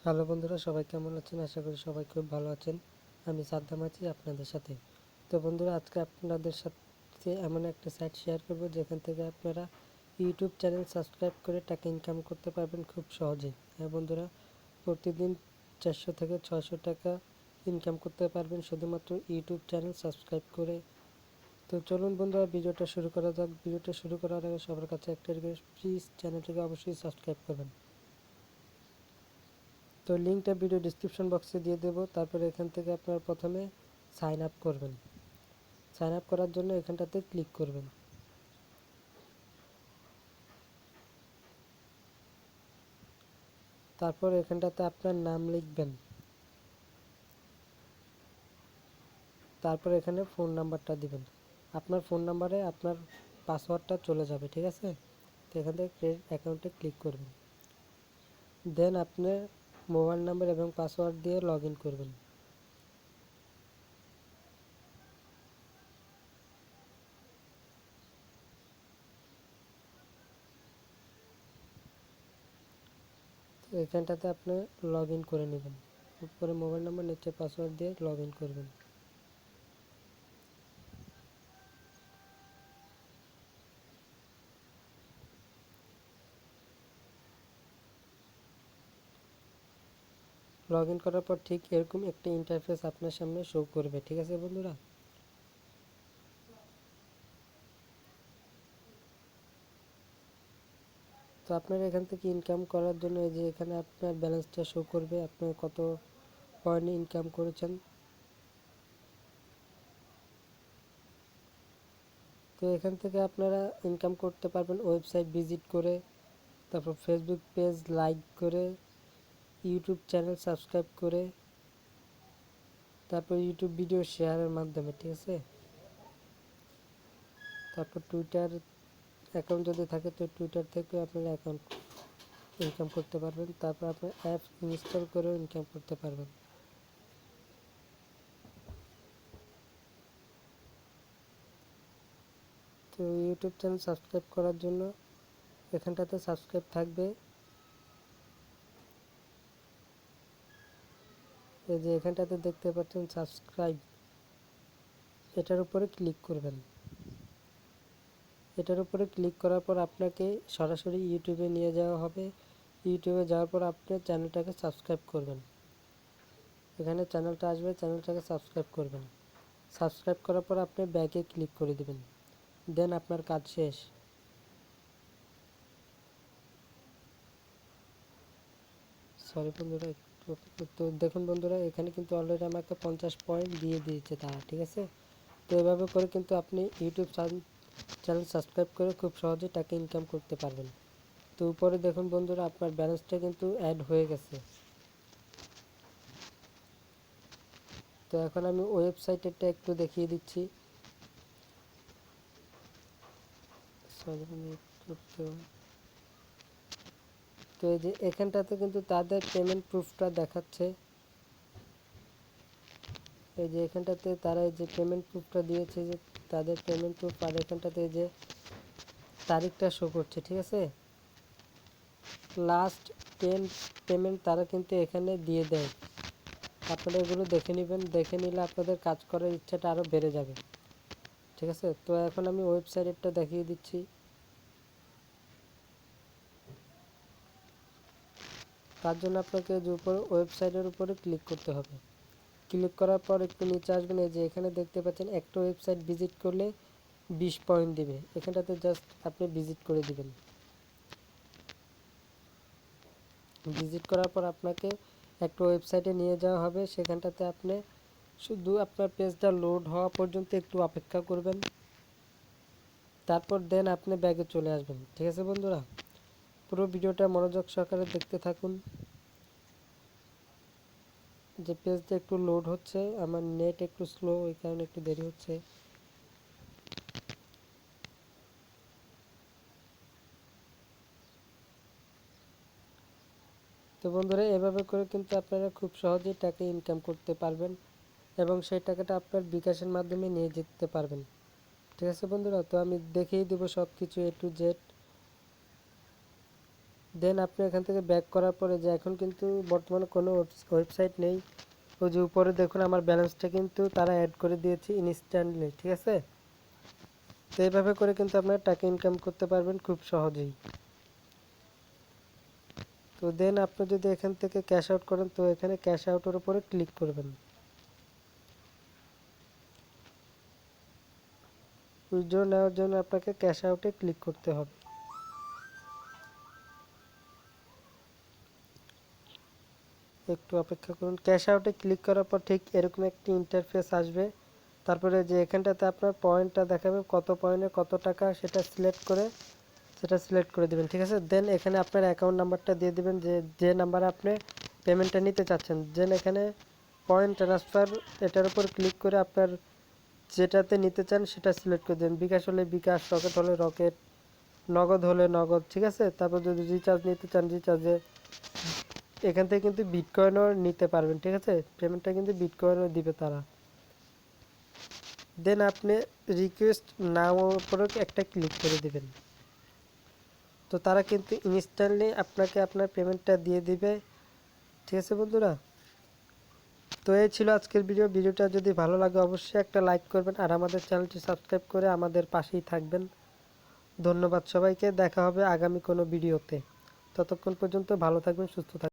Hello বন্ধুরা, সবাই কেমন আছেন? আশা করি সবাই খুব ভালো আছেন। আমি সাদ্দাম আছি আপনাদের সাথে। তো বন্ধুরা, আজকে আপনাদের সাথে এমন একটা সাইট শেয়ার করব যেখান থেকে আপনারা ইউটিউব চ্যানেল সাবস্ক্রাইব করে টাকা ইনকাম করতে পারবেন খুব সহজেই। হ্যাঁ বন্ধুরা, প্রতিদিন 400 থেকে 600 টাকা ইনকাম করতে পারবেন শুধুমাত্র ইউটিউব চ্যানেল সাবস্ক্রাইব করে। তো চলুন বন্ধুরা, ভিডিওটা শুরু করা যাক। ভিডিওটা শুরু করার আগে সবার কাছে একটা রিকোয়েস্ট, প্লিজ চ্যানেলটিকে অবশ্যই সাবস্ক্রাইব করবেন। তো লিঙ্কটা ভিডিও ডিসক্রিপশন বক্সে দিয়ে দেবো। তারপরে এখান থেকে আপনারা প্রথমে সাইন আপ করবেন। সাইন আপ করার জন্য এখানটাতে ক্লিক করবেন। তারপর এখানটাতে আপনার নাম লিখবেন। তারপর এখানে ফোন নাম্বারটা দিবেন। আপনার ফোন নাম্বারে আপনার পাসওয়ার্ডটা চলে যাবে, ঠিক আছে? তো এখান থেকে ক্রিয়েট অ্যাকাউন্টে ক্লিক করবেন। দেন আপনি মোবাইল নাম্বার এবং পাসওয়ার্ড দিয়ে লগ ইন করবেন। তো এখানটাতে আপনি লগ ইন করে নেবেন। উপরে মোবাইল নাম্বার, নিচে পাসওয়ার্ড দিয়ে লগ ইন করবেন। লগ ইন করার পর ঠিক এরকম একটা ইন্টারফেস আপনার সামনে শো করবে, ঠিক আছে বন্ধুরা? তো আপনার এখান থেকে ইনকাম করার জন্য এই যে এখানে আপনার ব্যালেন্সটা শো করবে, আপনি কত পয়েন্ট ইনকাম করেছেন। তো এখান থেকে আপনারা ইনকাম করতে পারবেন ওয়েবসাইট ভিজিট করে, তারপর ফেসবুক পেজ লাইক করে, ইউটিউব চ্যানেল সাবস্ক্রাইব করে, তারপর ইউটিউব ভিডিও শেয়ারের মাধ্যমে, ঠিক আছে? তারপর টুইটার অ্যাকাউন্ট যদি থাকে তো টুইটার থেকে আপনার অ্যাকাউন্ট ইনকাম করতে পারবেন। তারপর আপনার অ্যাপ ইনস্টল করেও ইনকাম করতে পারবেন। তো ইউটিউব চ্যানেল সাবস্ক্রাইব করার জন্য এখানটাতে সাবস্ক্রাইব থাকবে। এই যে এখানটাতে দেখতে পাচ্ছেন সাবস্ক্রাইব, এটার উপরে ক্লিক করবেন। এটার উপরে ক্লিক করার পর আপনাকে সরাসরি ইউটিউবে নিয়ে যাওয়া হবে। ইউটিউবে যাওয়ার পর আপনি চ্যানেলটাকে সাবস্ক্রাইব করবেন। এখানে চ্যানেলটা আসবে, চ্যানেলটাকে সাবস্ক্রাইব করবেন। সাবস্ক্রাইব করার পর আপনি ব্যাকে ক্লিক করে দিবেন। দেন আপনার কাজ শেষ। সরি বন্ধুরা, তো দেখুন বন্ধুরা, এখানে কিন্তু অলরেডি আমাকে 50 পয়েন্ট দিয়ে দিয়েছে তারা, ঠিক আছে? তো এভাবে করে কিন্তু আপনি ইউটিউব চ্যানেল সাবস্ক্রাইব করে খুব সহজে টাকা ইনকাম করতে পারবেন। তো উপরে দেখুন বন্ধুরা, আপনার ব্যালেন্সটা কিন্তু অ্যাড হয়ে গেছে। তো এখন আমি ওয়েবসাইটেরটা একটু দেখিয়ে দিচ্ছি। তো এই যে এখানটাতে কিন্তু তাদের পেমেন্ট প্রুফটা দেখাচ্ছে। এই যে এখানটাতে তারা এই যে পেমেন্ট প্রুফটা দিয়েছে, যে তাদের পেমেন্ট প্রুফ, আর এখানটাতে এই যে তারিখটা শো করছে, ঠিক আছে? লাস্ট 10 পেমেন্ট তারা কিন্তু এখানে দিয়ে দেয়। আপনারা এগুলো দেখে নেবেন, দেখে নিলে আপনাদের কাজ করার ইচ্ছাটা আরও বেড়ে যাবে, ঠিক আছে? তো এখন আমি ওয়েবসাইটটা দেখিয়ে দিচ্ছি। তার জন্য আপনাকে যে উপর ওয়েবসাইটের উপরে ক্লিক করতে হবে। ক্লিক করার পর একটু নিচে আসবেন। এই যে এখানে দেখতে পাচ্ছেন একটা ওয়েবসাইট ভিজিট করলে 20 পয়েন্ট দিবে। এখানটাতে জাস্ট আপনি ভিজিট করে দিবেন। ভিজিট করার পর আপনাকে একটা ওয়েবসাইটে নিয়ে যাওয়া হবে। সেখানটাতে আপনি শুধু আপনার পেজটা লোড হওয়া পর্যন্ত একটু অপেক্ষা করবেন। তারপর দেন আপনি ব্যাগে চলে আসবেন, ঠিক আছে বন্ধুরা? পুরো ভিডিওটা মনোযোগ সহকারে দেখতে থাকুন। যে পেজটা একটু লোড হচ্ছে, আমার নেট একটু স্লো, ওই কারণে একটু দেরি হচ্ছে। তো বন্ধুরা, এভাবে করে কিন্তু আপনারা খুব সহজেই টাকা ইনকাম করতে পারবেন এবং সেই টাকাটা আপনার বিকাশের মাধ্যমে নিয়ে যেতে পারবেন, ঠিক আছে বন্ধুরা? তো আমি দেখিয়ে দেবো সব কিছু A to Z দেন আপনি এখান থেকে ব্যাক করার পরে যে এখন কিন্তু বর্তমানে কোনো ওয়েবসাইট নেই, ওই যে উপরে দেখুন আমার ব্যালেন্সটা কিন্তু তারা অ্যাড করে দিয়েছে ইনস্ট্যান্টলি, ঠিক আছে। তো এইভাবে করে কিন্তু আপনারা টাকা ইনকাম করতে পারবেন খুব সহজেই। তো দেন আপনি যদি এখান থেকে ক্যাশ আউট করেন, তো এখানে ক্যাশ আউটের উপরে ক্লিক করবেন। উইথড্র নেওয়ার জন্য আপনাকে ক্যাশ আউটে ক্লিক করতে হবে। একটু অপেক্ষা করুন। ক্যাশ আউটে ক্লিক করার পর ঠিক এরকম একটি ইন্টারফেস আসবে। তারপরে যে এখানটাতে আপনার পয়েন্টটা দেখাবে, কত পয়েন্টে কত টাকা, সেটা সিলেক্ট করে দেবেন, ঠিক আছে। দেন এখানে আপনার অ্যাকাউন্ট নাম্বারটা দিয়ে দেবেন, যে নাম্বারে আপনি পেমেন্টটা নিতে চাচ্ছেন। দেন এখানে পয়েন্ট ট্রান্সফার এটার উপর ক্লিক করে আপনার যেটাতে নিতে চান সেটা সিলেক্ট করে দেবেন। বিকাশ হলে বিকাশ, রকেট হলে রকেট, নগদ হলে নগদ, ঠিক আছে। তারপর যদি রিচার্জ নিতে চান রিচার্জে এখান থেকে কিন্তু বিটকয়েনও নিতে পারবেন, ঠিক আছে। পেমেন্টটা কিন্তু বিটকয়েনও দিবে তারা। দেন আপনি রিকোয়েস্ট নাও উপরে একটা ক্লিক করে দিবেন। তো তারা কিন্তু ইনস্ট্যান্টলি আপনাকে আপনার পেমেন্টটা দিয়ে দিবে, ঠিক আছে বন্ধুরা। তো এই ছিল আজকের ভিডিওটা যদি ভালো লাগে অবশ্যই একটা লাইক করবেন আর আমাদের চ্যানেলটি সাবস্ক্রাইব করে আমাদের পাশেই থাকবেন। ধন্যবাদ সবাইকে, দেখা হবে আগামী কোনো ভিডিওতে। ততক্ষণ পর্যন্ত ভালো থাকবেন, সুস্থ থাকবেন।